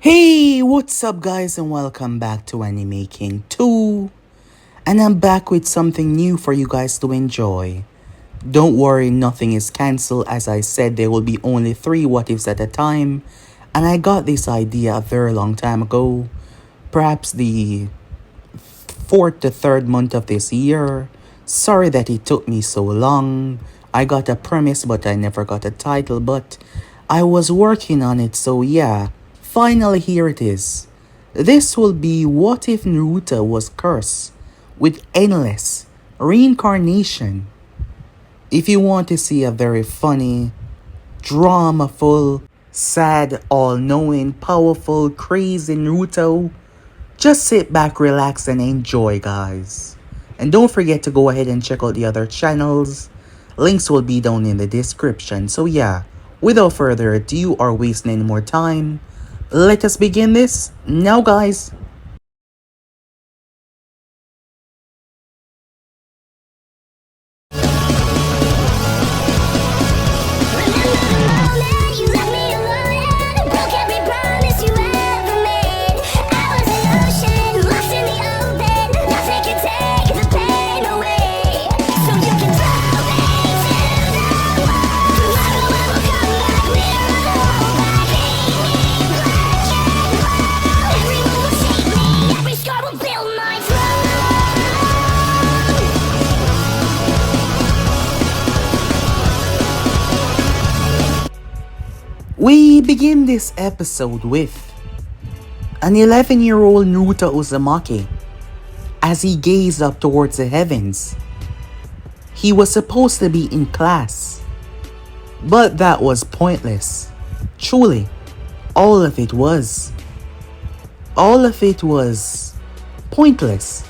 Hey, what's up guys and welcome back to Anime King 2. And I'm back with something new for you guys to enjoy. Don't worry, nothing is cancelled. As I said, there will be only 3 what ifs at a time. And I got this idea a very long time ago. Perhaps the 4th to 3rd month of this year. Sorry that it took me so long. I got a premise but I never got a title, but I was working on it, so yeah. Finally, here it is. This will be What If Naruto Was Cursed with endless reincarnation. If you want to see a very funny, drama-full, sad, all-knowing, powerful, crazy Naruto, just sit back, relax, and enjoy, guys. And don't forget to go ahead and check out the other channels. Links will be down in the description. So yeah, without further ado or wasting any more time, let us begin this now, guys. We begin this episode with an 11-year-old Naruto Uzumaki as he gazed up towards the heavens. He was supposed to be in class, but that was pointless. Truly, all of it was pointless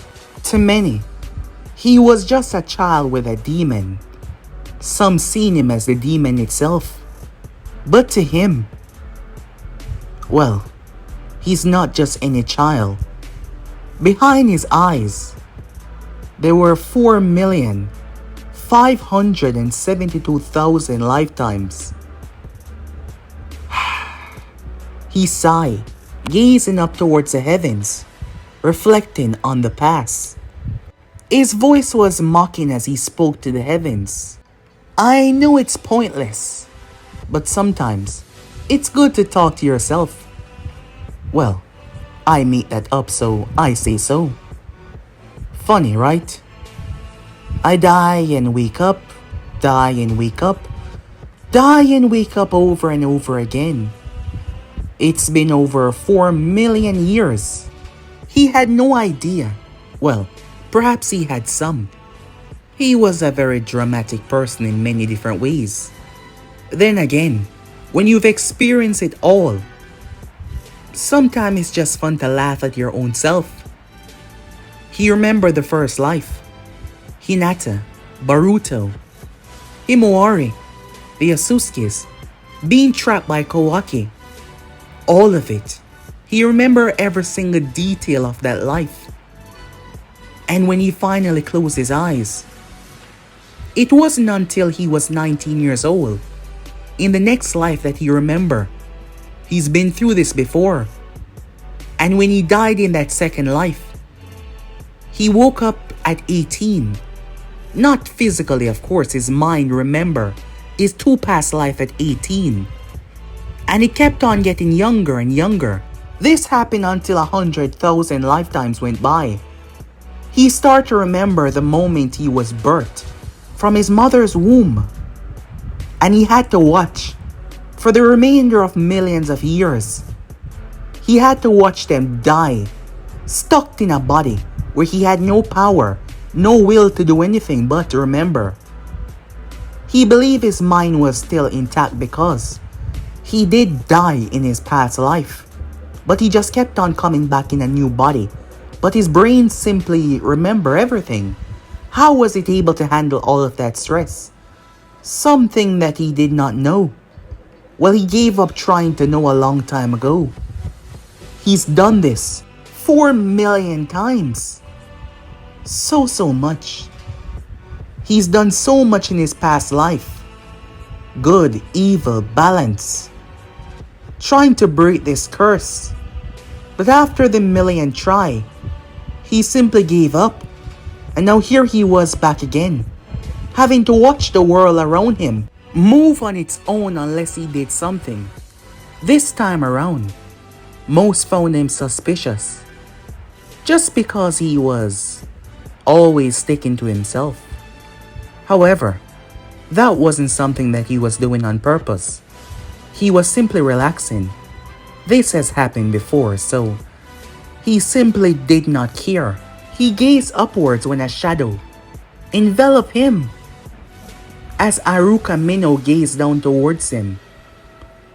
to many. He was just a child with a demon. Some seen him as the demon itself. But to him, well, he's not just any child. Behind his eyes, there were 4,572,000 lifetimes. He sighed, gazing up towards the heavens, reflecting on the past. His voice was mocking as he spoke to the heavens. I know it's pointless, but sometimes it's good to talk to yourself. Well, I made that up, so I say so. Funny, right? I die and wake up, die and wake up, die and wake up over and over again. It's been over 4 million years. He had no idea. Well, perhaps he had some. He was a very dramatic person in many different ways. Then again, when you've experienced it all, sometimes it's just fun to laugh at your own self. He remembered the first life, Hinata, Baruto, Himawari, the Asusukis, being trapped by Kawaki. All of it. He remembered every single detail of that life. And when he finally closed his eyes, it wasn't until he was 19 years old, in the next life, that he remembered. He's been through this before. And when he died in that second life, he woke up at 18. Not physically, of course, his mind remembered his 2 past life at 18. And he kept on getting younger and younger. This happened until 100,000 lifetimes went by. He started to remember the moment he was birthed from his mother's womb. And he had to watch for the remainder of millions of years. He had to watch them die, stuck in a body where he had no power, no will to do anything but to remember. He believed his mind was still intact because he did die in his past life, but he just kept on coming back in a new body. But his brain simply remembered everything. How was it able to handle all of that stress? Something that he did not know. Well, he gave up trying to know a long time ago. He's done this 4 million times. So much. He's done so much in his past life. Good, evil, balance. Trying to break this curse But after the millionth try, he simply gave up. And now here he was back again, having to watch the world around him move on its own unless he did something. This time around, most found him suspicious, just because he was always sticking to himself. However, that wasn't something that he was doing on purpose. He was simply relaxing. This has happened before, so he simply did not care. He gazed upwards when a shadow enveloped him. As Iruka Minnow gazed down towards him.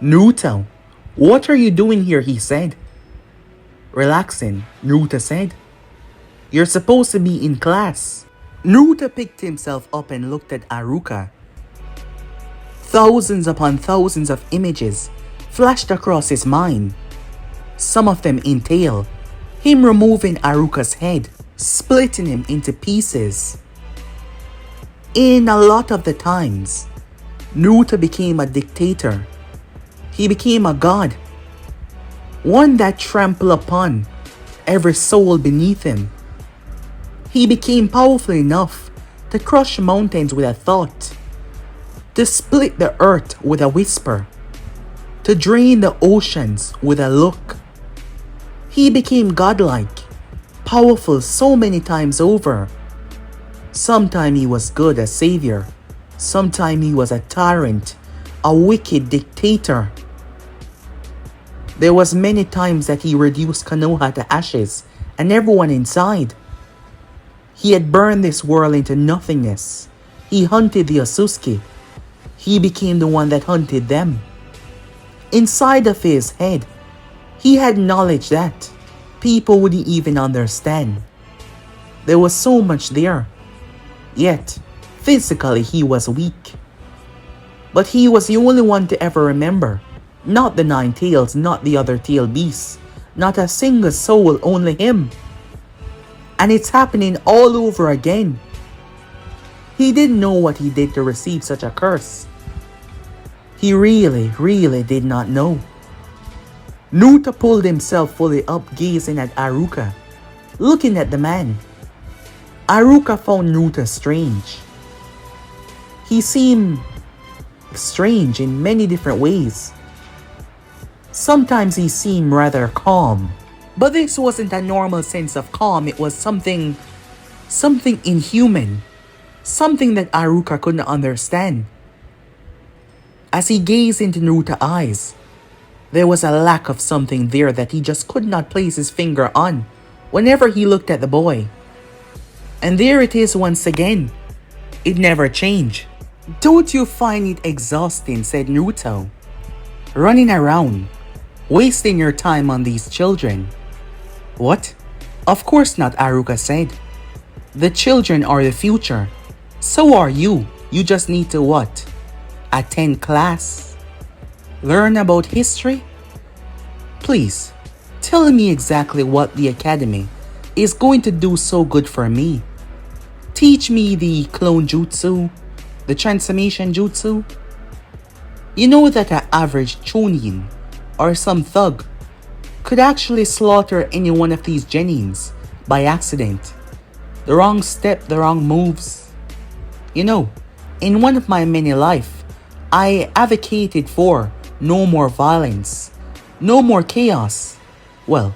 "Naruto, what are you doing here?" he said. Relaxing, Naruto said. "You're supposed to be in class." Naruto picked himself up and looked at Iruka. Thousands upon thousands of images flashed across his mind. Some of them entail him removing Iruka's head, splitting him into pieces. In a lot of the times, Naruto became a dictator. He became a god, one that trampled upon every soul beneath him. He became powerful enough to crush mountains with a thought, to split the earth with a whisper, to drain the oceans with a look. He became godlike, powerful so many times over. Sometime he was good as savior, sometime he was a tyrant, a wicked dictator. There was many times that he reduced Konoha to ashes and everyone inside. He had burned this world into nothingness. He hunted the Otsutsuki. He became the one that hunted them. Inside of his head, he had knowledge that people wouldn't even understand. There was so much there. Yet, physically he was weak. But he was the only one to ever remember. Not the 9 tails, not the other tail beasts. Not a single soul, only him. And it's happening all over again. He didn't know what he did to receive such a curse. He really did not know. Naruto pulled himself fully up, gazing at Iruka, looking at the man. Iruka found Naruto strange. He seemed strange in many different ways. Sometimes he seemed rather calm, but this wasn't a normal sense of calm. It was something inhuman, something that Iruka couldn't understand. As he gazed into Naruto's eyes, there was a lack of something there that he just could not place his finger on whenever he looked at the boy. And there it is once again. It never changed. "Don't you find it exhausting?" said Naruto. "Running around, wasting your time on these children." "What? Of course not," Iruka said. "The children are the future. So are you. You just need to what? Attend class? Learn about history? Please, tell me exactly what the academy is going to do so good for me. Teach me the clone jutsu, the transformation jutsu. You know that an average chunin or some thug could actually slaughter any one of these genins by accident. The wrong step, the wrong moves. You know, in one of my many life, I advocated for no more violence, no more chaos. Well,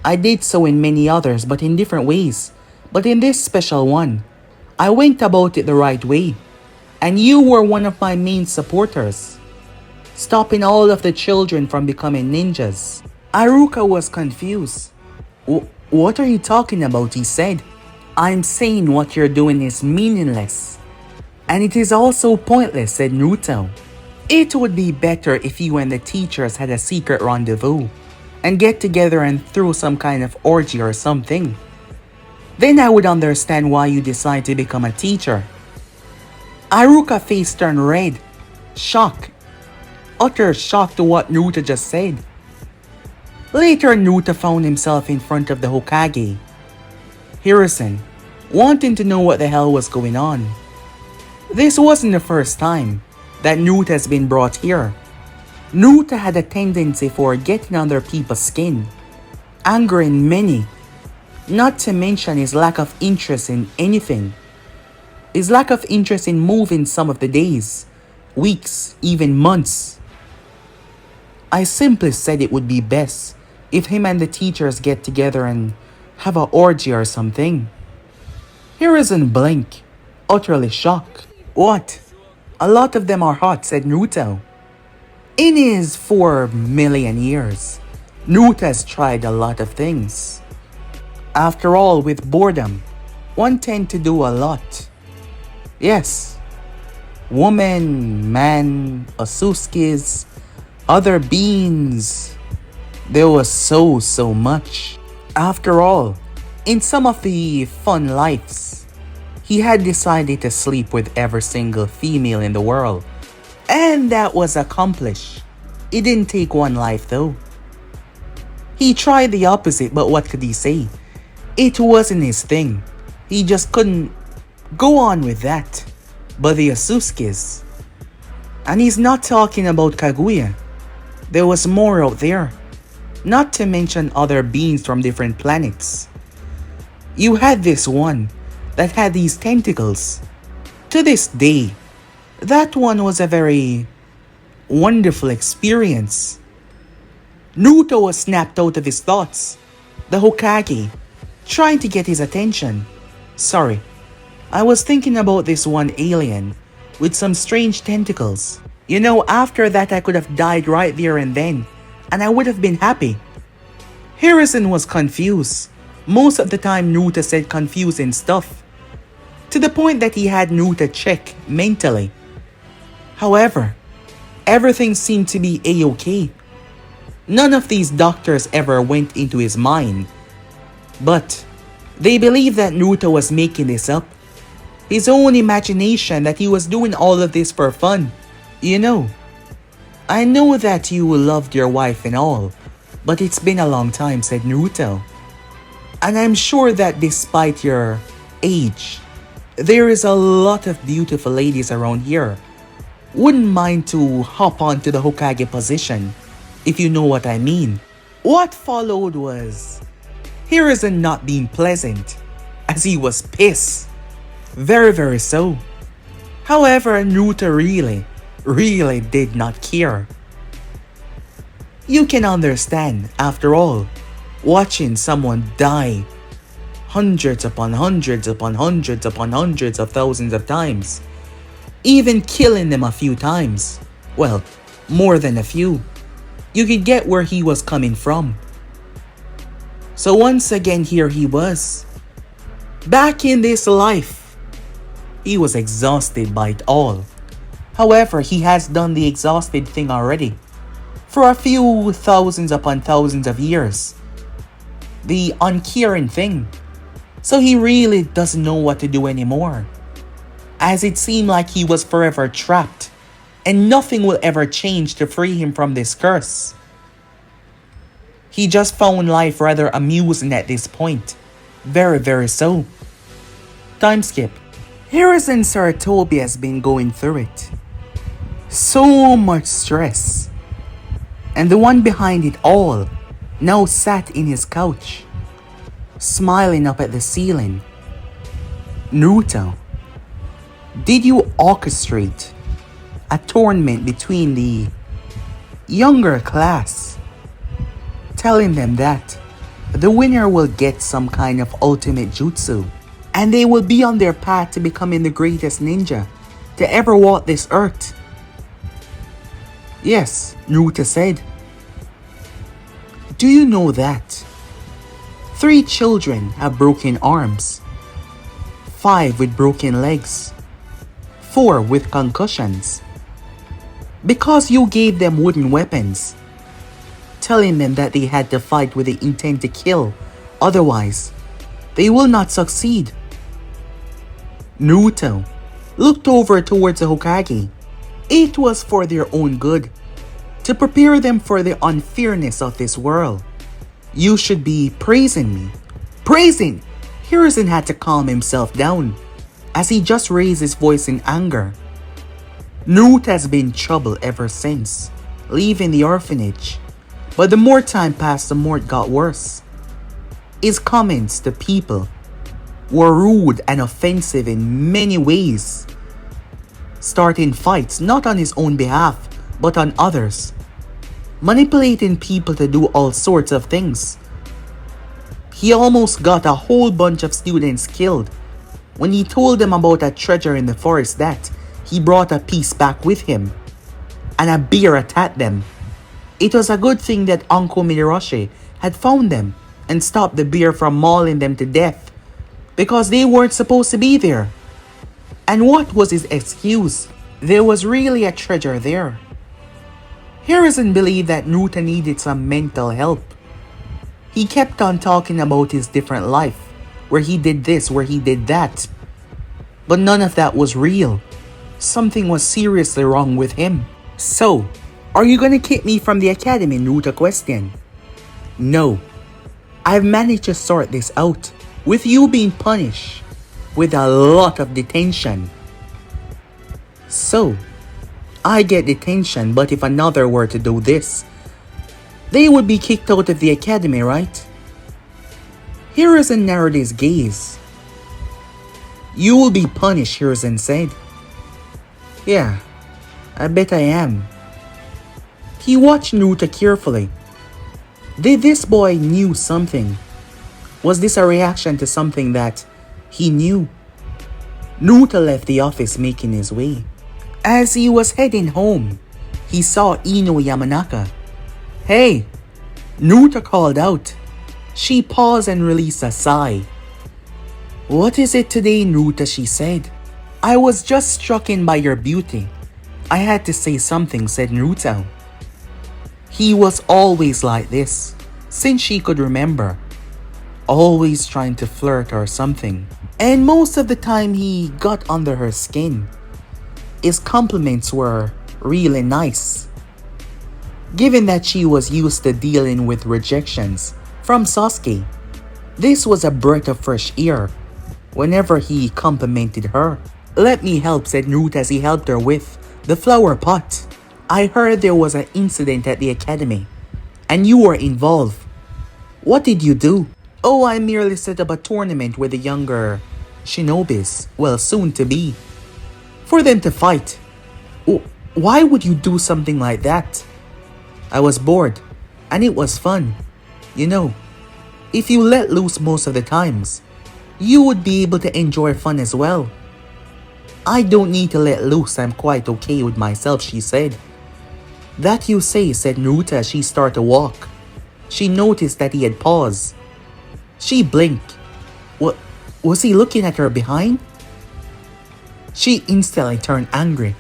I did so in many others, but in different ways. But in this special one, I went about it the right way. And you were one of my main supporters, stopping all of the children from becoming ninjas. Iruka was confused. What are you talking about?" he said. "I'm saying what you're doing is meaningless. And it is also pointless," said Naruto. "It would be better if you and the teachers had a secret rendezvous and get together and throw some kind of orgy or something. Then I would understand why you decide to become a teacher." Iruka's face turned red. Shock. Utter shock to what Naruto just said. Later, Naruto found himself in front of the Hokage, Hiruzen, wanting to know what the hell was going on. This wasn't the first time that Naruto has been brought here. Naruto had a tendency for getting under people's skin, angering many, not to mention his lack of interest in anything. His lack of interest in moving some of the days, weeks, even months. I simply said it would be best if him and the teachers get together and have a orgy or something. Hiruzen blinked, utterly shocked. What? A lot of them are hot, said Naruto. In his 4 million years, Naruto has tried a lot of things. After all, with boredom, one tend to do a lot. Yes, woman, man, Osuskis, other beings. There was so much. After all, in some of the fun lives, he had decided to sleep with every single female in the world. And that was accomplished. It didn't take one life though. He tried the opposite, but what could he say? It wasn't his thing. He just couldn't go on with that. But the Osuskis. And he's not talking about Kaguya. There was more out there. Not to mention other beings from different planets. You had this one that had these tentacles. To this day, that one was a very wonderful experience. Naruto was snapped out of his thoughts. The Hokage, trying to get his attention. Sorry, I was thinking about this one alien with some strange tentacles. You know, after that I could have died right there and then, and I would have been happy. Hiruzen was confused. Most of the time Naruto said confusing stuff, to the point that he had Naruto check mentally. However, everything seemed to be a-okay. None of these doctors ever went into his mind. But they believed that Naruto was making this up. His own imagination, that he was doing all of this for fun. You know, I know that you loved your wife and all, but it's been a long time, said Naruto. And I'm sure that despite your age, there is a lot of beautiful ladies around here. Wouldn't mind to hop onto the Hokage position, if you know what I mean. What followed was Hiruzen not being pleasant, as he was pissed. Very so. However, Naruto really did not care. You can understand, after all, watching someone die hundreds upon hundreds upon hundreds upon hundreds of thousands of times, even killing them a few times, well, more than a few, you could get where he was coming from. So once again, here he was, back in this life. He was exhausted by it all. However, he has done the exhausted thing already, for a few thousands upon thousands of years. The uncaring thing. So he really doesn't know what to do anymore, as it seemed like he was forever trapped, and nothing will ever change to free him from this curse. He just found life rather amusing at this point. Very so. Time skip. Hiruzen Sarutobi has been going through it. So much stress. And the one behind it all now sat in his couch, smiling up at the ceiling. Naruto, did you orchestrate a tournament between the younger class, telling them that the winner will get some kind of ultimate jutsu, and they will be on their path to becoming the greatest ninja to ever walk this earth? Yes, Naruto said. Do you know that 3 children have broken arms, 5 with broken legs, 4 with concussions, because you gave them wooden weapons, telling them that they had to fight with the intent to kill, otherwise they will not succeed? Naruto looked over towards the Hokage. It was for their own good, to prepare them for the unfairness of this world. You should be praising me. Praising! Hiruzen had to calm himself down, as he just raised his voice in anger. Naruto has been in trouble ever since leaving the orphanage, but the more time passed, the more it got worse. His comments to people were rude and offensive in many ways, starting fights not on his own behalf but on others, manipulating people to do all sorts of things. He almost got a whole bunch of students killed when he told them about a treasure in the forest that he brought a piece back with him, and a bear attacked them. It was a good thing that Uncle Midoroshi had found them and stopped the bear from mauling them to death, because they weren't supposed to be there. And what was his excuse? There was really a treasure there. Hiruzen believed that Naruto needed some mental help. He kept on talking about his different life, where he did this, where he did that. But none of that was real. Something was seriously wrong with him. So, are you gonna kick me from the academy, Naruto questioned. No. I've managed to sort this out, with you being punished with a lot of detention. So, I get detention, but if another were to do this, they would be kicked out of the academy, right? Hiruzen narrowed his gaze. You will be punished, Hiruzen said. Yeah, I bet I am. He watched Naruto carefully. Did this boy knew something? Was this a reaction to something that he knew? Naruto left the office making his way. As he was heading home, he saw Ino Yamanaka. Hey! Naruto called out. She paused and released a sigh. What is it today, Naruto? She said. I was just struck in by your beauty. I had to say something, said Naruto. He was always like this, since she could remember. Always trying to flirt or something. And most of the time he got under her skin. His compliments were really nice. Given that she was used to dealing with rejections from Sasuke, this was a breath of fresh air whenever he complimented her. Let me help, said Naruto as he helped her with the flower pot. I heard there was an incident at the academy, and you were involved. What did you do? Oh, I merely set up a tournament with the younger shinobis, well, soon to be, for them to fight. Why would you do something like that? I was bored, and it was fun. You know, if you let loose most of the times, you would be able to enjoy fun as well. I don't need to let loose, I'm quite okay with myself, she said. That you say, said Naruto as she started to walk. She noticed that he had paused. She blinked. What, was he looking at her behind? She instantly turned angry,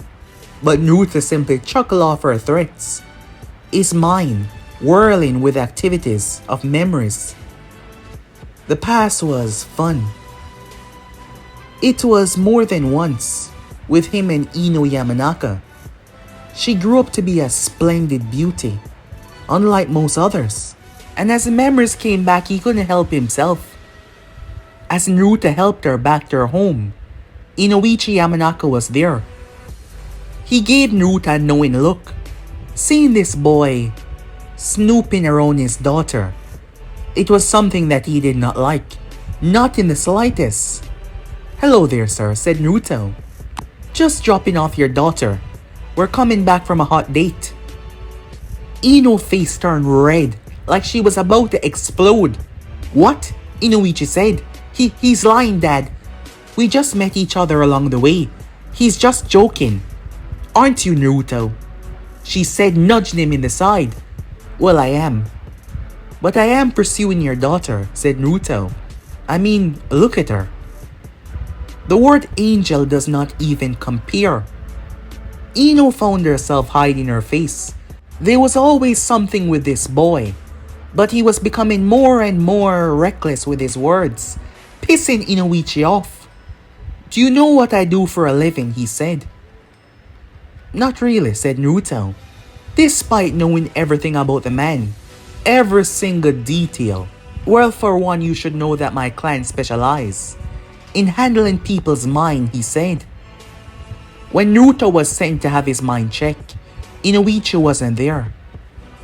but Naruto simply chuckled off her threats, his mind whirling with activities of memories. The past was fun. It was more than once with him and Ino Yamanaka. She grew up to be a splendid beauty, unlike most others. And as the memories came back, he couldn't help himself. As Naruto helped her back to her home, Inoichi Yamanaka was there. He gave Naruto a knowing look, seeing this boy snooping around his daughter. It was something that he did not like, not in the slightest. Hello there, sir, said Naruto. Just dropping off your daughter. We're coming back from a hot date. Ino's face turned red, like she was about to explode. What? Inoichi said. He's lying, Dad. We just met each other along the way. He's just joking. Aren't you, Naruto? She said, nudging him in the side. Well, I am. But I am pursuing your daughter, said Naruto. I mean, look at her. The word angel does not even compare. Ino found herself hiding her face. There was always something with this boy, but he was becoming more and more reckless with his words, pissing Inoichi off. Do you know what I do for a living? He said. Not really, said Naruto, despite knowing everything about the man, every single detail. Well, for one, you should know that my clan specialize in handling people's mind, he said. When Naruto was sent to have his mind checked, Inoichi wasn't there.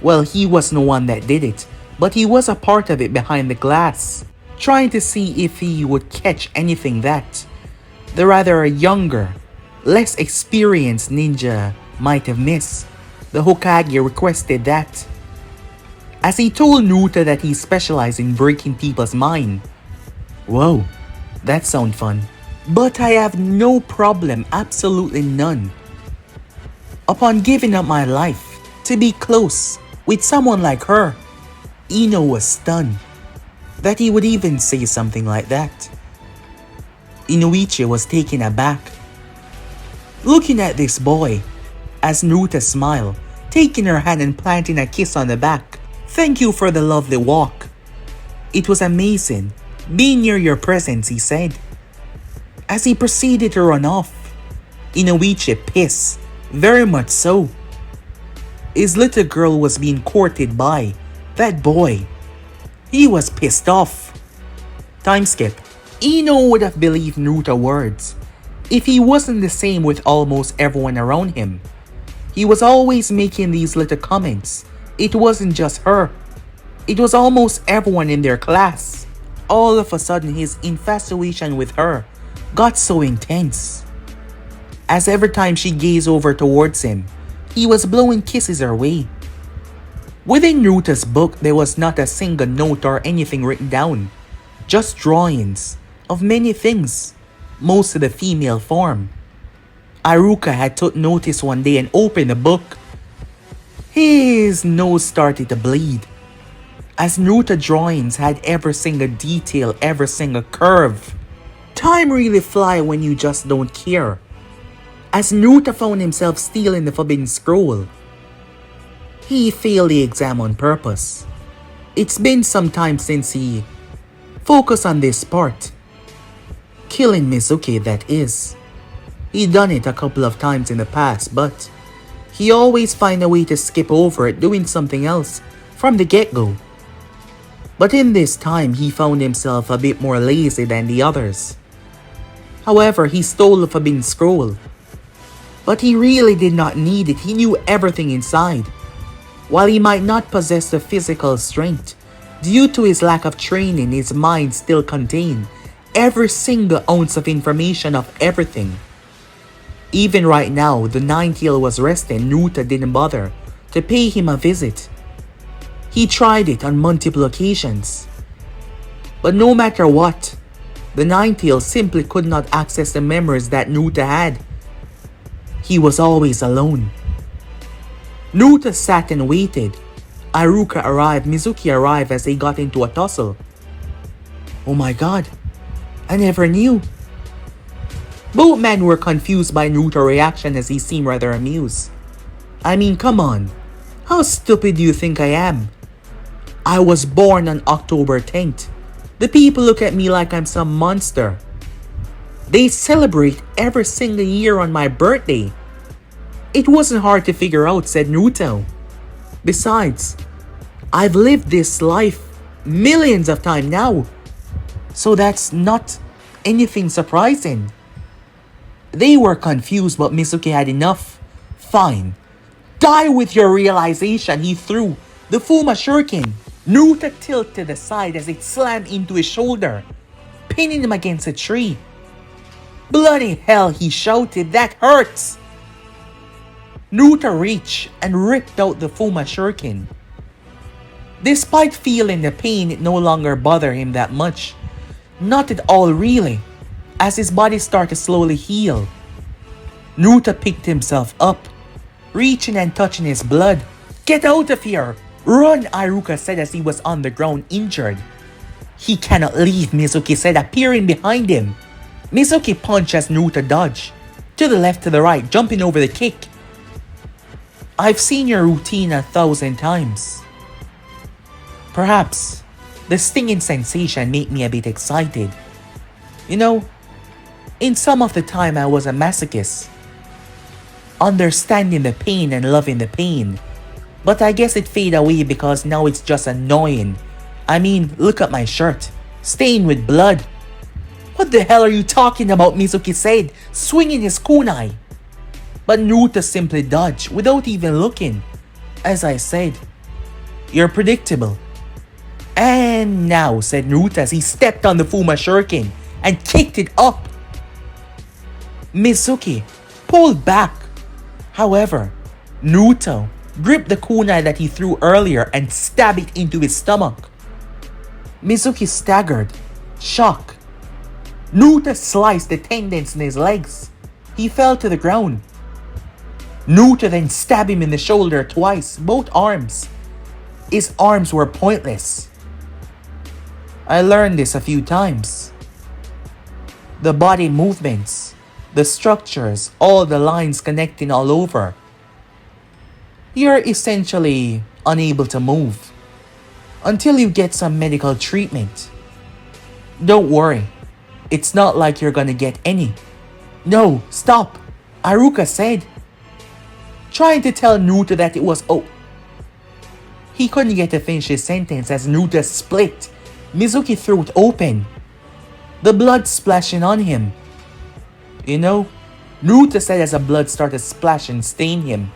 Well, he was the one that did it, but he was a part of it behind the glass, trying to see if he would catch anything that the rather younger, less experienced ninja might have missed. The Hokage requested that, as he told Naruto that he specialized in breaking people's mind. Whoa, that sounds fun. But I have no problem, absolutely none, upon giving up my life to be close with someone like her. Ino was stunned that he would even say something like that. Inoichi was taken aback, looking at this boy, as Naruto smiled, taking her hand and planting a kiss on the back. "Thank you for the lovely walk. It was amazing being near your presence," he said, as he proceeded to run off. Inoichi pissed, very much so. His little girl was being courted by that boy. He was pissed off. Time skip. Ino would have believed Naruto's words if he wasn't the same with almost everyone around him. He was always making these little comments. It wasn't just her. It was almost everyone in their class. All of a sudden, his infatuation with her got so intense, as every time she gazed over towards him, he was blowing kisses her way. Within Naruto's book, there was not a single note or anything written down, just drawings of many things, most of the female form. Iruka had took notice one day and opened the book. His nose started to bleed, as Naruto drawings had every single detail, every single curve. Time really flies when you just don't care, as Naruto found himself stealing the forbidden scroll. He failed the exam on purpose. It's been some time since he focused on this part, killing Mizuki, that is. He'd done it a couple of times in the past, but he always find a way to skip over it, doing something else from the get-go. But in this time, he found himself a bit more lazy than the others. However, he stole the forbidden scroll, but he really did not need it. He knew everything inside. While he might not possess the physical strength, due to his lack of training, his mind still contained every single ounce of information of everything. Even right now, the Nine-Tail was resting. Naruto didn't bother to pay him a visit. He tried it on multiple occasions, but no matter what, the Nine-Tail simply could not access the memories that Naruto had. He was always alone. Naruto sat and waited. Iruka arrived, Mizuki arrived as they got into a tussle. Oh my god, I never knew. Both men were confused by Naruto's reaction, as he seemed rather amused. I mean, come on. How stupid do you think I am? I was born on October 10th. The people look at me like I'm some monster. They celebrate every single year on my birthday. It wasn't hard to figure out, said Naruto. Besides, I've lived this life millions of times now, so that's not anything surprising. They were confused, but Mizuki had enough. Fine. Die with your realization, he threw the Fuma Shuriken. Naruto tilted to the side as it slammed into his shoulder, pinning him against a tree. Bloody hell, he shouted, that hurts! Naruto reached and ripped out the Fuma Shuriken. Despite feeling the pain, it no longer bothered him that much. Not at all really, as his body started to slowly heal. Naruto picked himself up, reaching and touching his blood. Get out of here! Run, Iruka said as he was on the ground injured. He cannot leave, Mizuki said, appearing behind him. Mizuki punched as Naruto dodged, to the left, to the right, jumping over the kick. I've seen your routine 1,000 times. Perhaps the stinging sensation made me a bit excited. You know, in some of the time I was a masochist, understanding the pain and loving the pain. But I guess it faded away because now it's just annoying. I mean, look at my shirt, stained with blood. What the hell are you talking about, Mizuki said, swinging his kunai. But Naruto simply dodged without even looking. As I said, you're predictable. And now, said Naruto as he stepped on the Fuma Shuriken and kicked it up. Mizuki pulled back. However, Naruto gripped the kunai that he threw earlier and stabbed it into his stomach. Mizuki staggered, shocked. Naruto sliced the tendons in his legs. He fell to the ground. Naruto then stabbed him in the shoulder twice, both arms. His arms were pointless. I learned this a few times. The body movements, the structures, all the lines connecting all over. You're essentially unable to move until you get some medical treatment. Don't worry, it's not like you're gonna get any. No, stop, Iruka said, trying to tell Naruto that it was He couldn't get to finish his sentence as Naruto split Mizuki's throat open, the blood splashing on him. You know, Naruto said as the blood started splashing and stain him.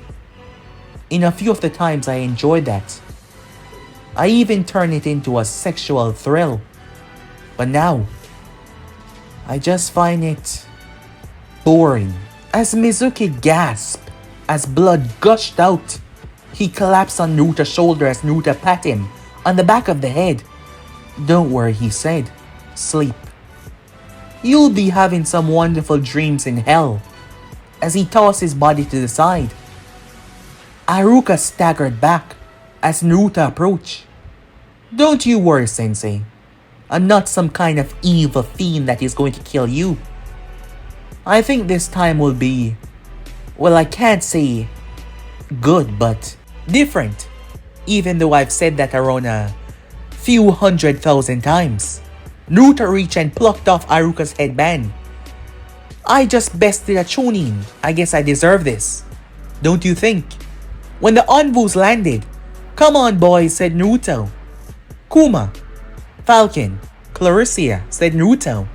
In a few of the times I enjoyed that. I even turned it into a sexual thrill. But now, I just find it boring. As Mizuki gasped, as blood gushed out, he collapsed on Naruto's shoulder as Naruto pat him on the back of the head. Don't worry, he said. Sleep. You'll be having some wonderful dreams in hell. As he tossed his body to the side. Iruka staggered back as Naruto approached. Don't you worry, Sensei. I'm not some kind of evil fiend that is going to kill you. I think this time will be, well, I can't say good, but different. Even though I've said that around a few 100,000 times. Naruto reached and plucked off Iruka's headband. I just bested a chunin. I guess I deserve this. Don't you think? When the ANBUs landed, come on boys, said Naruto. Kuma, Falcon, Clarissa, said Naruto.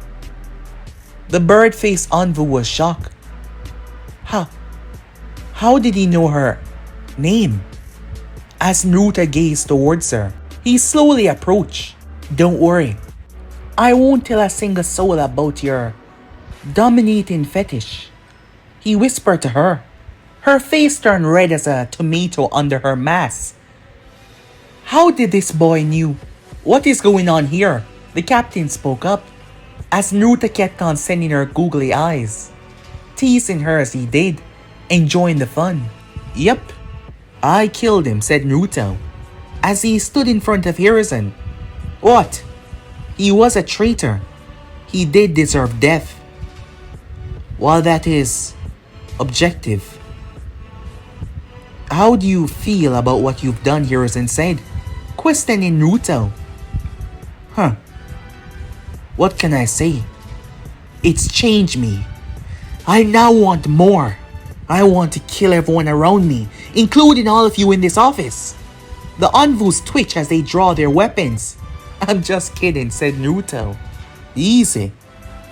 The bird-faced ANBU was shocked. How did he know her name? As Naruto gazed towards her, he slowly approached. Don't worry, I won't tell a single soul about your dominating fetish, he whispered to her. Her face turned red as a tomato under her mask. How did this boy knew? What is going on here? The captain spoke up, as Naruto kept on sending her googly eyes, teasing her as he did, enjoying the fun. Yep, I killed him, said Naruto, as he stood in front of Hiruzen. What? He was a traitor. He did deserve death. While that is objective. How do you feel about what you've done, Hiruzen said, questioning Naruto. What can I say? It's changed me. I now want more. I want to kill everyone around me, including all of you in this office. The ANBUs twitch as they draw their weapons. I'm just kidding, said Naruto. Easy.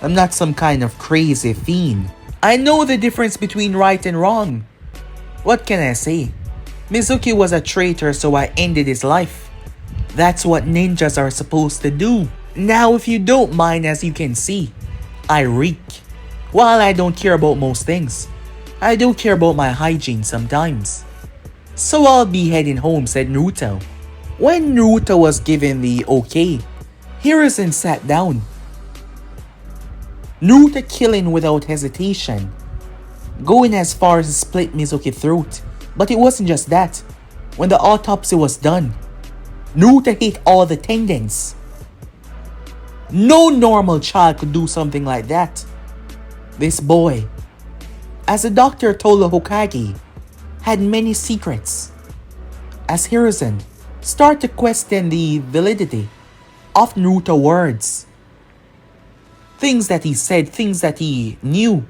I'm not some kind of crazy fiend. I know the difference between right and wrong. What can I say? Mizuki was a traitor, so I ended his life. That's what ninjas are supposed to do. Now, if you don't mind, as you can see, I reek. While I don't care about most things, I do care about my hygiene sometimes. So I'll be heading home, said Naruto. When Naruto was given the okay, Hiruzen sat down. Naruto killing without hesitation, going as far as to split Mizuki's throat. But it wasn't just that. When the autopsy was done, Naruto hit all the tendons. No normal child could do something like that. This boy, as the doctor told the Hokage, had many secrets. As Hiruzen started to question the validity of Naruto's words. Things that he said, things that he knew.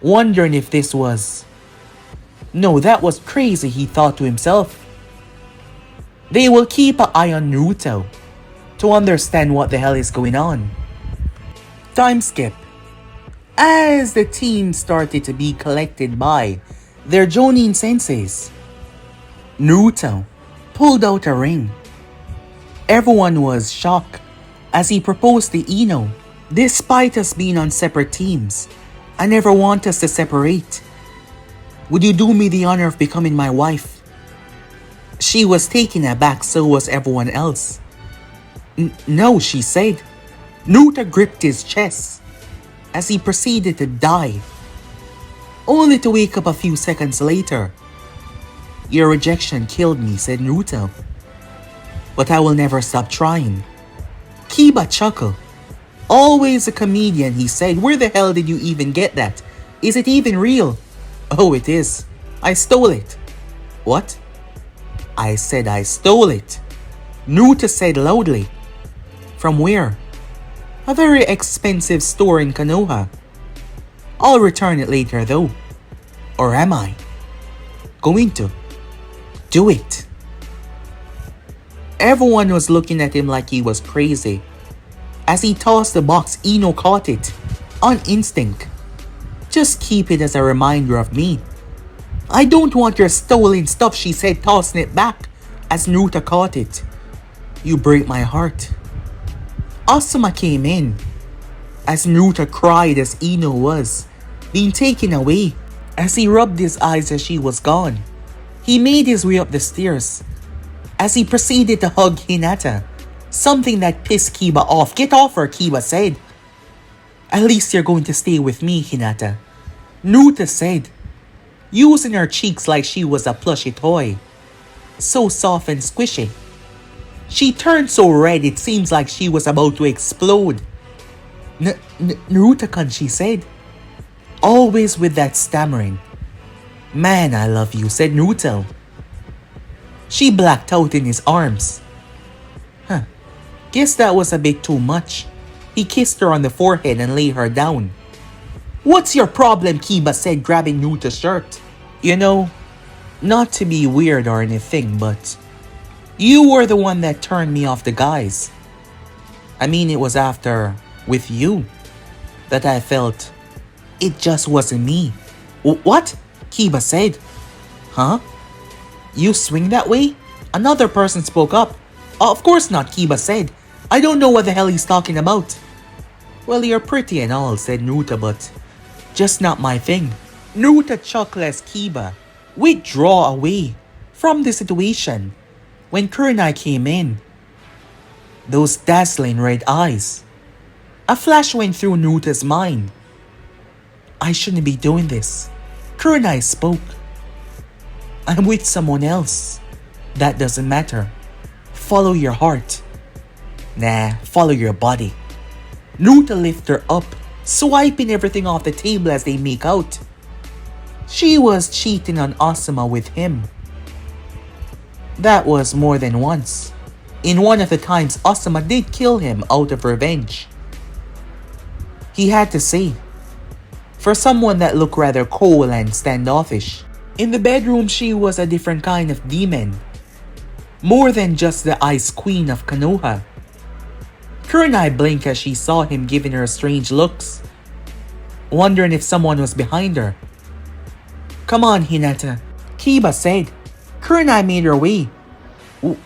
Wondering if this was... No, that was crazy, he thought to himself. They will keep an eye on Naruto to understand what the hell is going on. Time skip. As the team started to be collected by their Jonin senseis, Naruto pulled out a ring. Everyone was shocked as he proposed to Ino. Despite us being on separate teams, I never want us to separate. Would you do me the honor of becoming my wife? She was taken aback, so was everyone else. No, she said. Naruto gripped his chest as he proceeded to die, only to wake up a few seconds later. Your rejection killed me, said Naruto. But I will never stop trying. Kiba chuckled. Always a comedian, he said. Where the hell did you even get that? Is it even real? Oh, it is. I stole it. What? I said I stole it. Naruto said loudly. From where? A very expensive store in Konoha. I'll return it later though. Or am I? Going to? Do it. Everyone was looking at him like he was crazy. As he tossed the box, Ino caught it, on instinct. Just keep it as a reminder of me. I don't want your stolen stuff, she said, tossing it back as Naruto caught it. You break my heart. Asuma came in as Naruto cried as Ino was being taken away. As he rubbed his eyes as she was gone, he made his way up the stairs as he proceeded to hug Hinata, something that pissed Kiba off. Get off her, Kiba said. At least you're going to stay with me, Hinata, Naruto said, using her cheeks like she was a plushy toy, so soft and squishy. She turned so red it seems like she was about to explode. Naruto-kun, she said, always with that stammering. Man, I love you, said Naruto. She blacked out in his arms. Guess that was a bit too much. He kissed her on the forehead and laid her down. What's your problem, Kiba said, grabbing Naruto's shirt. You know, not to be weird or anything, but you were the one that turned me off the guys. I mean, it was after, with you, that I felt it just wasn't me. What? Kiba said. Huh? You swing that way? Another person spoke up. Of course not, Kiba said. I don't know what the hell he's talking about. Well, you're pretty and all, said Naruto, but just not my thing. Naruto chuckled as Kiba withdraw away from the situation when Kurenai came in. Those dazzling red eyes. A flash went through Naruto's mind. I shouldn't be doing this. Kurenai spoke. I'm with someone else. That doesn't matter. Follow your heart. Nah, follow your body. Naruto lifted her up, swiping everything off the table as they make out. She was cheating on Asuma with him. That was more than once. In one of the times, Asuma did kill him out of revenge. He had to say, for someone that looked rather cold and standoffish. In the bedroom, she was a different kind of demon. More than just the Ice Queen of Konoha. Kurenai blinked as she saw him giving her strange looks, wondering if someone was behind her. Come on, Hinata, Kiba said. Kurenai made her way.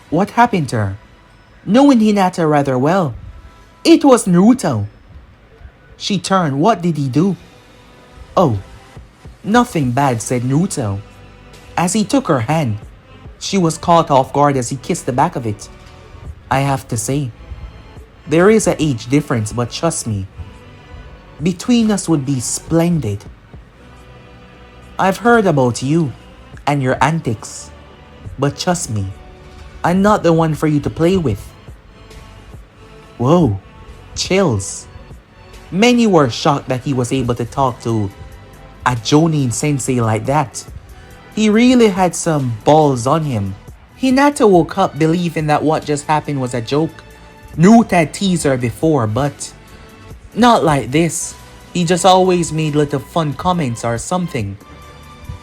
What happened to her? Knowing Hinata rather well, it was Naruto. She turned. What did he do? Oh, nothing bad, said Naruto. As he took her hand, she was caught off guard as he kissed the back of it. I have to say, there is an age difference, but trust me, between us would be splendid. I've heard about you and your antics, but trust me, I'm not the one for you to play with. Whoa, chills. Many were shocked that he was able to talk to a Jonin sensei like that. He really had some balls on him. Hinata woke up believing that what just happened was a joke. Naruto had teased her before, but not like this. He just always made little fun comments or something.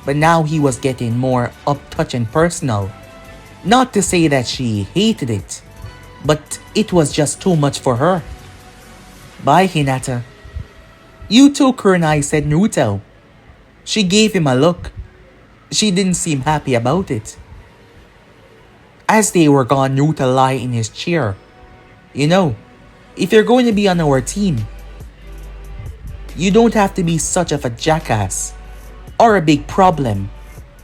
But now he was getting more up-touch and personal. Not to say that she hated it, but it was just too much for her. Bye, Hinata. You too, Kurenai, said Naruto. She gave him a look. She didn't seem happy about it. As they were gone, Naruto lay in his chair. You know, if you're going to be on our team, you don't have to be such of a jackass or a big problem,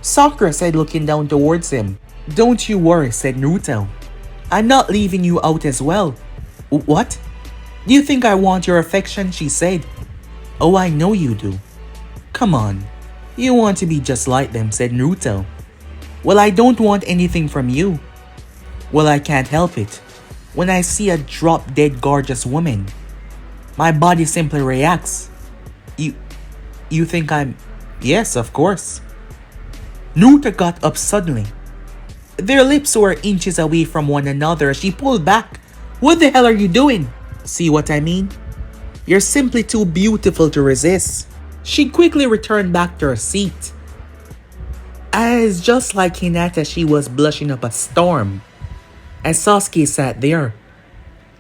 Sakura said, looking down towards him. Don't you worry, said Naruto. I'm not leaving you out as well. What? Do you think I want your affection? She said. Oh, I know you do. Come on. You want to be just like them, said Naruto. Well, I don't want anything from you. Well, I can't help it. When I see a drop-dead gorgeous woman, my body simply reacts. You think I'm... Yes, of course. Naruto got up suddenly. Their lips were inches away from one another as she pulled back. What the hell are you doing? See what I mean? You're simply too beautiful to resist. She quickly returned back to her seat. As just like Hinata, she was blushing up a storm. As Sasuke sat there,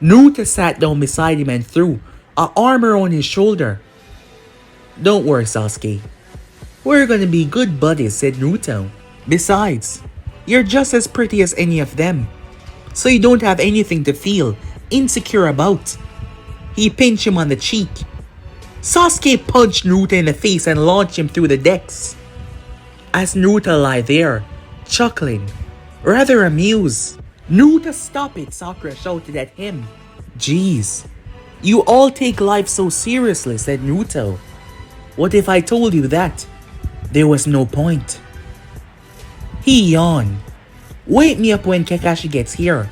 Naruto sat down beside him and threw an arm around his shoulder. Don't worry, Sasuke. We're gonna be good buddies, said Naruto. Besides, you're just as pretty as any of them, so you don't have anything to feel insecure about. He pinched him on the cheek. Sasuke punched Naruto in the face and launched him through the decks. As Naruto lay there, chuckling, rather amused. Naruto, stop it, Sakura shouted at him. Jeez, you all take life so seriously, said Naruto. What if I told you that there was no point? He yawned. Wake me up when Kakashi gets here,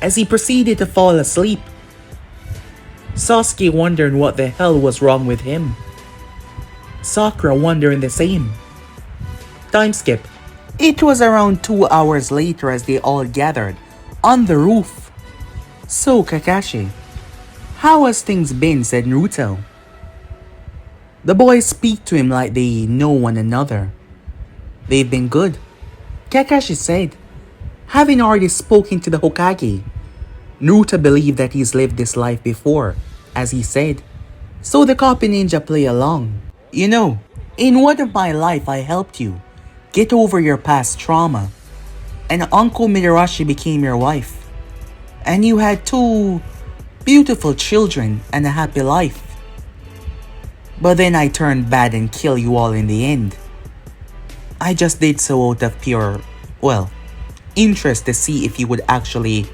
as he proceeded to fall asleep. Sasuke wondered what the hell was wrong with him. Sakura wondering the same. Time skip. It was around 2 hours later as they all gathered on the roof. So Kakashi, how has things been, said Naruto. The boys speak to him like they know one another. They've been good, Kakashi said, having already spoken to the Hokage. Naruto believed that he's lived this life before, as he said, so the copy ninja play along. You know, in one of my life I helped you get over your past trauma, and Uncle Midarashi became your wife, and you had 2 beautiful children and a happy life. But then I turned bad and killed you all in the end. I just did so out of pure, interest to see if you would actually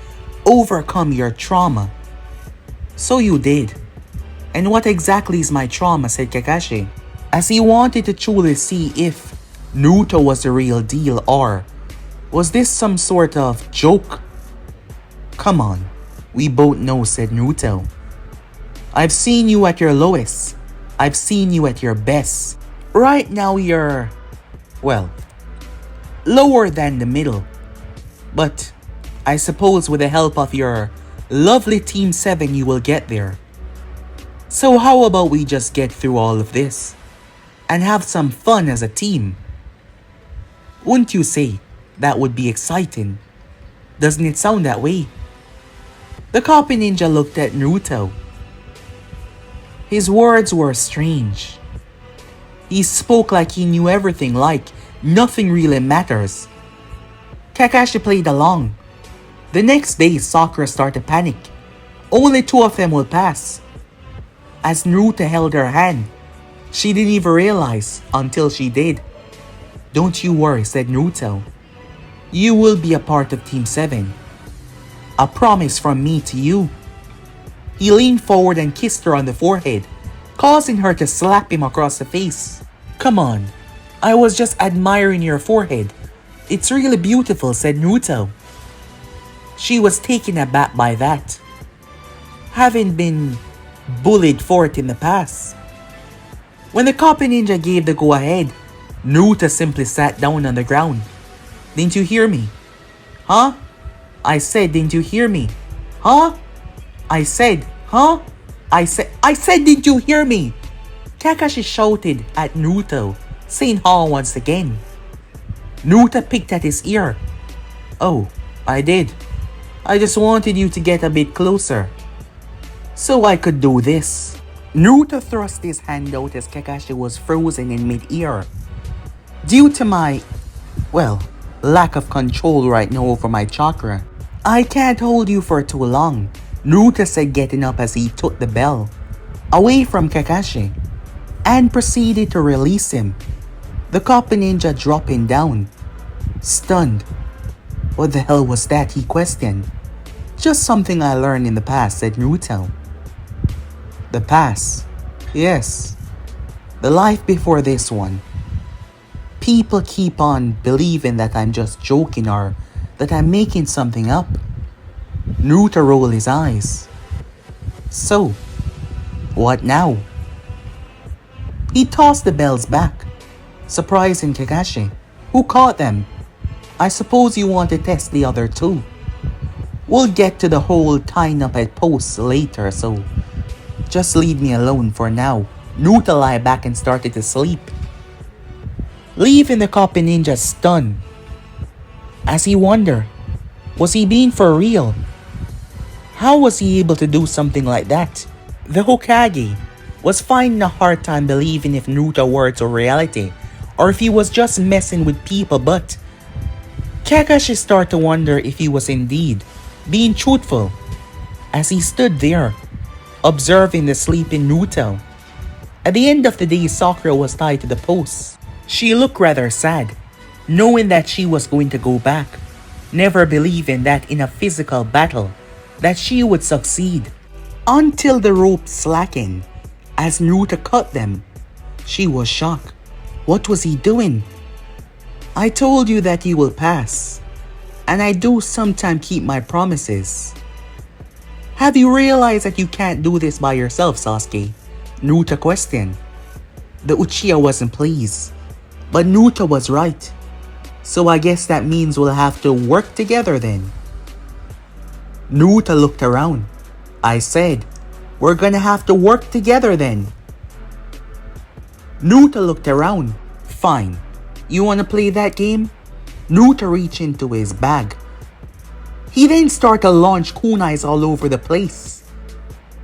overcome your trauma. So you did. And what exactly is my trauma, said Kakashi, as he wanted to truly see if Naruto was the real deal, or was this some sort of joke? Come on, we both know, said Naruto. I've seen you at your lowest. I've seen you at your best. Right now you're, lower than the middle. But I suppose with the help of your lovely Team 7 you will get there. So how about we just get through all of this and have some fun as a team? Wouldn't you say that would be exciting? Doesn't it sound that way? The copy ninja looked at Naruto. His words were strange. He spoke like he knew everything, like nothing really matters. Kakashi played along. The next day, Sakura started to panic. Only 2 of them will pass. As Naruto held her hand, she didn't even realize until she did. Don't you worry, said Naruto. You will be a part of Team 7. A promise from me to you. He leaned forward and kissed her on the forehead, causing her to slap him across the face. Come on, I was just admiring your forehead. It's really beautiful, said Naruto. She was taken aback by that, having been bullied for it in the past. When the copy ninja gave the go-ahead, Naruto simply sat down on the ground. Didn't you hear me? Huh? I said, didn't you hear me? Huh? I said, huh? I said, did you hear me? Kakashi shouted at Naruto, saying huh once again. Naruto picked at his ear. Oh, I did. I just wanted you to get a bit closer, so I could do this. Naruto thrust his hand out as Kakashi was frozen in mid-air. Due to my, lack of control right now over my chakra. I can't hold you for too long, Naruto said, getting up as he took the bell away from Kakashi and proceeded to release him. The copy ninja dropping down, stunned. What the hell was that, he questioned. Just something I learned in the past, said Naruto. The past? Yes. The life before this one. People keep on believing that I'm just joking or that I'm making something up. Naruto rolled his eyes. So, what now? He tossed the bells back, surprising Kakashi, who caught them. I suppose you want to test the other two. We'll get to the whole tying up at posts later, so just leave me alone for now. Naruto lay back and started to sleep, leaving the copy ninja stunned. As he wondered, was he being for real? How was he able to do something like that? The Hokage was finding a hard time believing if Naruto's words were reality or if he was just messing with people, but Kakashi started to wonder if he was indeed being truthful as he stood there, observing the sleeping Naruto. At the end of the day, Sakura was tied to the post. She looked rather sad, knowing that she was going to go back, never believing that in a physical battle that she would succeed. Until the rope slackened as Naruto cut them. She was shocked. What was he doing? I told you that you will pass, and I do sometimes keep my promises. Have you realized that you can't do this by yourself, Sasuke? Naruto questioned. The Uchiha wasn't pleased, but Naruto was right. So I guess that means we'll have to work together then. Naruto looked around. I said, we're gonna have to work together then. Naruto looked around. Fine. You wanna play that game? Naruto reached into his bag. He then started to launch kunais all over the place.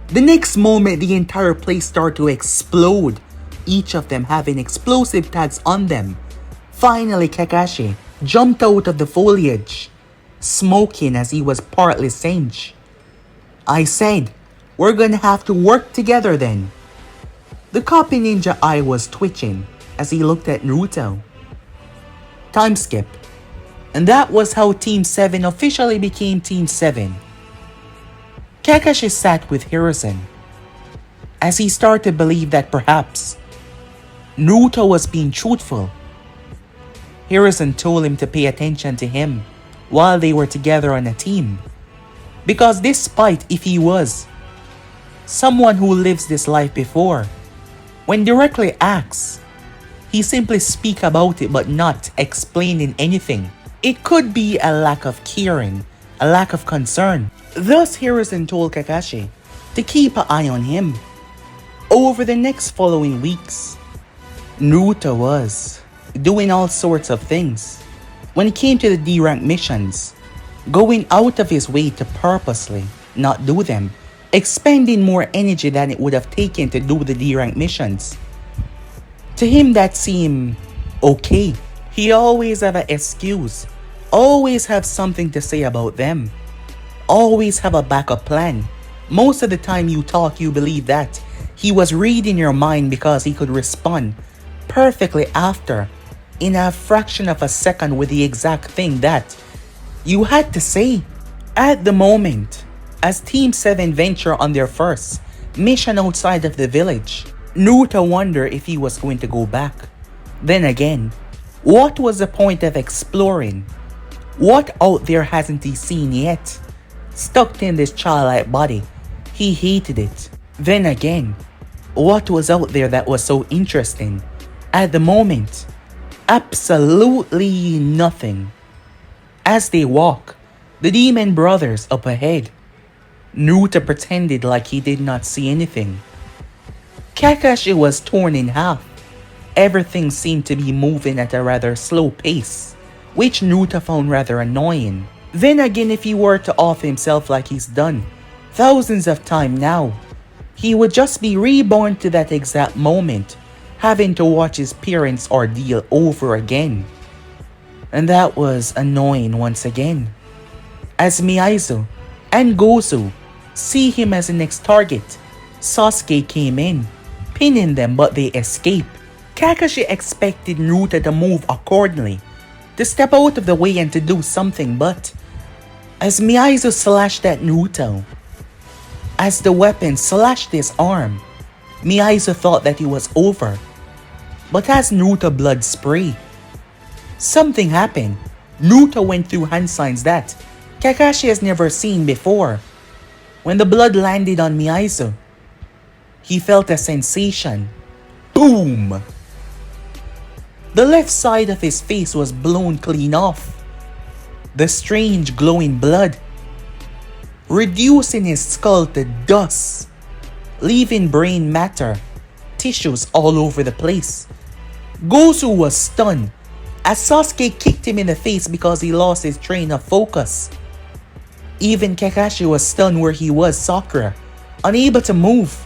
The next moment, the entire place started to explode, each of them having explosive tags on them. Finally, Kakashi jumped out of the foliage, smoking as he was partly singed. I said, we're gonna have to work together then. The copy ninja eye was twitching as he looked at Naruto. Time skip. And that was how Team 7 officially became Team 7. Kakashi sat with Hiruzen as he started to believe that perhaps Naruto was being truthful. Hiruzen told him to pay attention to him while they were together on a team, because despite if he was someone who lives this life before, when directly asked, he simply speak about it but not explaining anything. It could be a lack of caring, a lack of concern. Thus, Hiruzen told Kakashi to keep an eye on him. Over the next following weeks, Naruto was doing all sorts of things. When it came to the D-rank missions, going out of his way to purposely not do them, expending more energy than it would have taken to do the D-rank missions. To him, that seemed okay. He always have an excuse, always have something to say about them, always have a backup plan. Most of the time you talk, you believe that he was reading your mind because he could respond perfectly after, in a fraction of a second, with the exact thing that you had to say. At the moment, as Team 7 venture on their first mission outside of the village, Naruto wondered if he was going to go back. Then again, what was the point of exploring? What out there hasn't he seen yet? Stuck in this childlike body, he hated it. Then again, what was out there that was so interesting? At the moment, absolutely nothing. As they walk, the demon brothers up ahead, Naruto pretended like he did not see anything. Kakashi was torn in half. Everything seemed to be moving at a rather slow pace, which Naruto found rather annoying. Then again, if he were to off himself like he's done thousands of times now, he would just be reborn to that exact moment, having to watch his parents' ordeal over again. And that was annoying once again, as Miyaizo and Gozu see him as the next target. Sasuke came in, pinning them, but they escape. Kakashi expected Naruto to move accordingly, to step out of the way and to do something, but as Miyaizo slashed at Naruto, as the weapon slashed his arm, Miyaizo thought that it was over. But as Naruto blood sprayed, something happened. Naruto went through hand signs that Kakashi has never seen before. When the blood landed on Miyaizo, he felt a sensation. Boom! The left side of his face was blown clean off. The strange glowing blood reducing his skull to dust, leaving brain matter, tissues all over the place. Gozu was stunned as Sasuke kicked him in the face because he lost his train of focus. Even Kakashi was stunned where he was. Sakura, unable to move.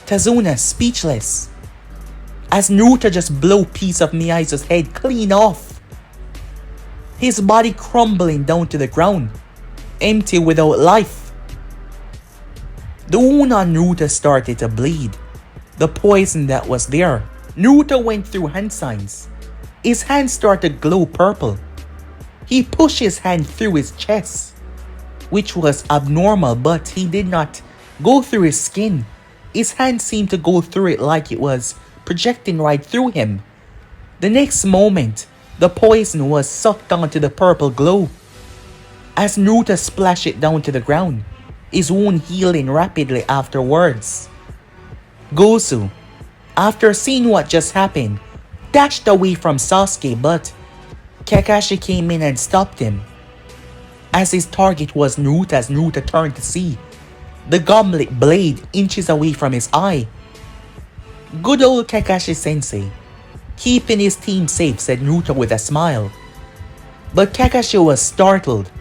Tazuna speechless, as Naruto just blew a piece of Miyaizo's head clean off, his body crumbling down to the ground, empty without life. The wound on Naruto started to bleed. The poison that was there. Naruto went through hand signs. His hand started to glow purple. He pushed his hand through his chest, which was abnormal, but he did not go through his skin. His hand seemed to go through it like it was projecting right through him. The next moment, the poison was sucked onto the purple glow. As Naruto splashed it down to the ground, his wound healing rapidly afterwards. Gozu, after seeing what just happened, dashed away from Sasuke, but Kakashi came in and stopped him. As his target was Naruto, as Naruto turned to see the gauntlet blade inches away from his eye. Good old Kakashi sensei, keeping his team safe, said Naruto with a smile. But Kakashi was startled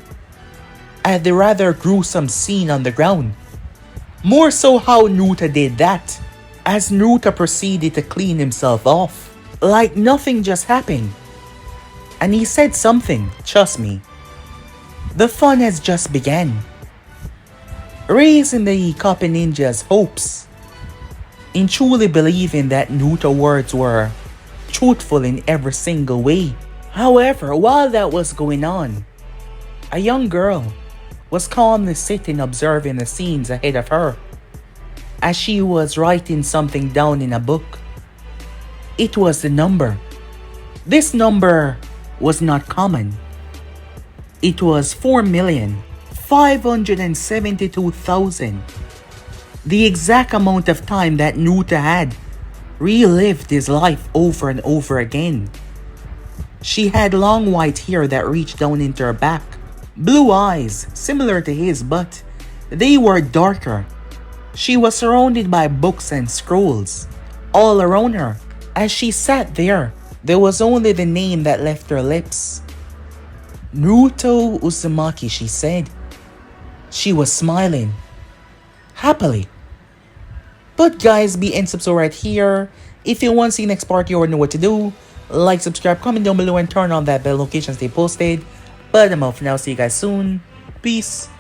at the rather gruesome scene on the ground. More so how Naruto did that, as Naruto proceeded to clean himself off, like nothing just happened. And he said something, trust me, the fun has just begun. Raising the Copy Ninja's hopes in truly believing that Naruto's words were truthful in every single way. However, while that was going on, a young girl was calmly sitting observing the scenes ahead of her, as she was writing something down in a book. It was the number. This number was not common. It was 4,572,000. The exact amount of time that Naruto had relived his life over and over again. She had long white hair that reached down into her back. Blue eyes, similar to his, but they were darker. She was surrounded by books and scrolls all around her. As she sat there was only the name that left her lips. Naruto Uzumaki, she said. She was smiling happily. But guys, be and subscribe right here. If you want to see the next part, you already know what to do. Like, subscribe, comment down below, and turn on that bell notification to stay posted. But I'm out for now. See you guys soon. Peace.